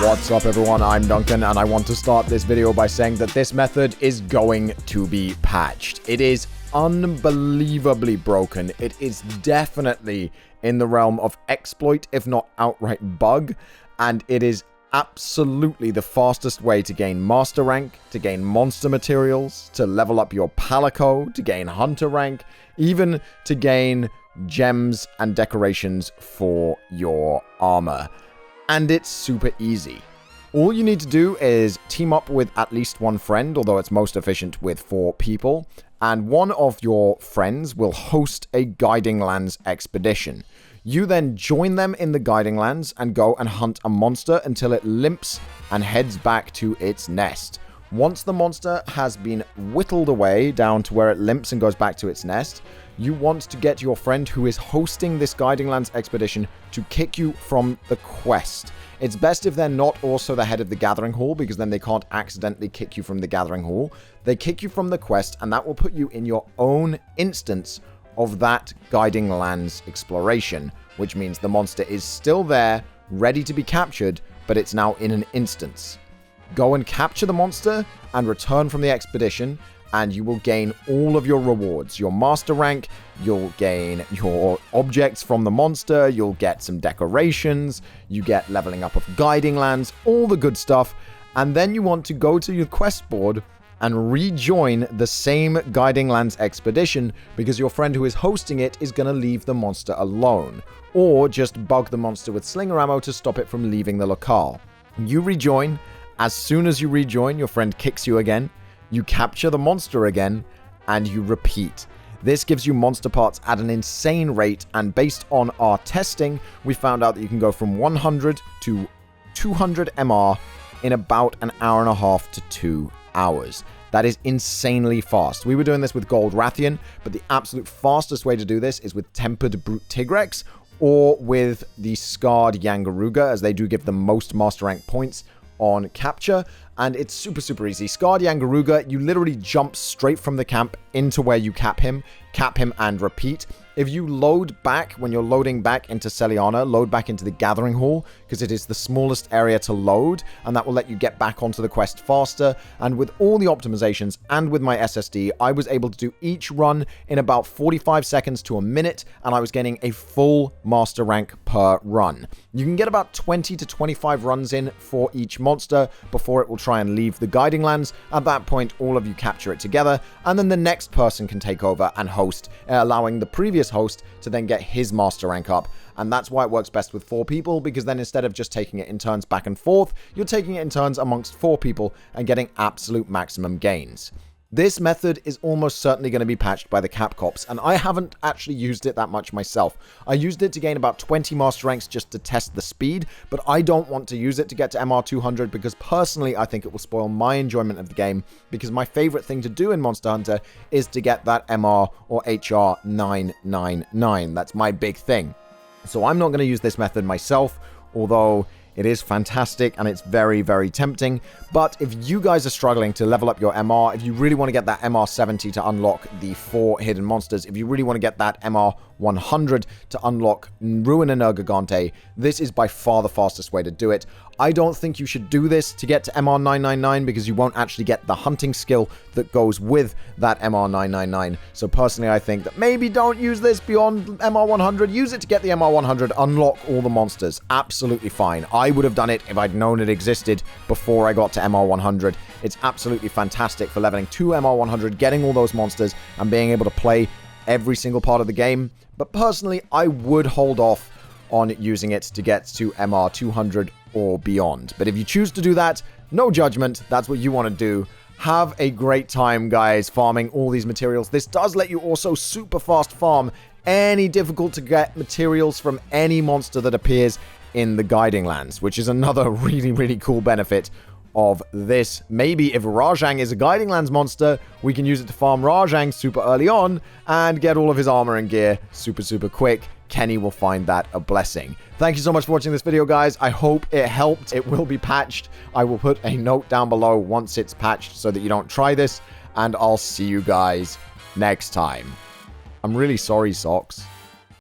What's up everyone, I'm Duncan, and I want to start this video by saying that this method is going to be patched. It is unbelievably broken. It is definitely in the realm of exploit, if not outright bug, and it is absolutely the fastest way to gain master rank, to gain monster materials, to level up your palico, to gain hunter rank, even to gain gems and decorations for your armor. And it's super easy. All you need to do is team up with at least one friend, although it's most efficient with 4 people, and one of your friends will host a Guiding Lands expedition. You then join them in the Guiding Lands and go and hunt a monster until it limps and heads back to its nest. Once the monster has been whittled away down to where it limps and goes back to its nest, you want to get your friend who is hosting this Guiding Lands expedition to kick you from the quest. It's best if they're not also the head of the Gathering Hall, because then they can't accidentally kick you from the Gathering Hall. They kick you from the quest, and that will put you in your own instance of that Guiding Lands exploration, which means the monster is still there, ready to be captured, but it's now in an instance. Go and capture the monster and return from the expedition, and you will gain all of your rewards. Your master rank, you'll gain your objects from the monster, you'll get some decorations, you get leveling up of Guiding Lands, all the good stuff, and then you want to go to your quest board and rejoin the same Guiding Lands expedition, because your friend who is hosting it is going to leave the monster alone, or just bug the monster with slinger ammo to stop it from leaving the locale. You rejoin. As soon as you rejoin, your friend kicks you again, you capture the monster again, and you repeat. This gives you monster parts at an insane rate, and based on our testing, we found out that you can go from 100 to 200 MR in about an hour and a half to 2 hours. That is insanely fast. We were doing this with Gold Rathian, but the absolute fastest way to do this is with Tempered Brute Tigrex or with the Scarred Yangaruga, as they do give the most master rank points on capture, and it's super easy. Scarred Yangaruga, you literally jump straight from the camp into where you cap him and repeat. If you load back, when you're loading back into Celiana, load back into the Gathering Hall, because it is the smallest area to load, and that will let you get back onto the quest faster. And with all the optimizations and with my SSD, I was able to do each run in about 45 seconds to a minute, and I was getting a full master rank per run. You can get about 20 to 25 runs in for each monster before it will try and leave the Guiding Lands. At that point, all of you capture it together, and then the next person can take over and host, allowing the previous host to then get his master rank up. And that's why it works best with 4 people, because then instead of just taking it in turns back and forth, you're taking it in turns amongst 4 people and getting absolute maximum gains. This method is almost certainly going to be patched by the Cap Cops, and I haven't actually used it that much myself. I used it to gain about 20 master ranks just to test the speed, but I don't want to use it to get to MR 200 because personally I think it will spoil my enjoyment of the game, because my favorite thing to do in Monster Hunter is to get that MR or HR 999. That's my big thing. So I'm not going to use this method myself, although it is fantastic and it's very tempting. But if you guys are struggling to level up your MR, if you really want to get that MR 70 to unlock the 4 hidden monsters, if you really want to get that MR 100 to unlock Ruin and Gigante, this is by far the fastest way to do it. I don't think you should do this to get to MR 999 because you won't actually get the hunting skill that goes with that MR 999. So personally, I think that maybe don't use this beyond MR 100. Use it to get the MR 100, unlock all the monsters. Absolutely fine. I would have done it if I'd known it existed before I got to MR 100. It's absolutely fantastic for leveling to MR 100, getting all those monsters, and being able to play every single part of the game. But personally, I would hold off on using it to get to MR 200 or beyond. But if you choose to do that, no judgment. That's what you want to do. Have a great time, guys, farming all these materials. This does let you also super fast farm any difficult to get materials from any monster that appears in the Guiding Lands, which is another really cool benefit of this. Maybe if Rajang is a Guiding Lands monster, we can use it to farm Rajang super early on and get all of his armor and gear super quick. Kenny will find that a blessing. Thank you so much for watching this video, guys. I hope it helped. It will be patched. I will put a note down below once it's patched so that you don't try this, and I'll see you guys next time. I'm really sorry, Socks.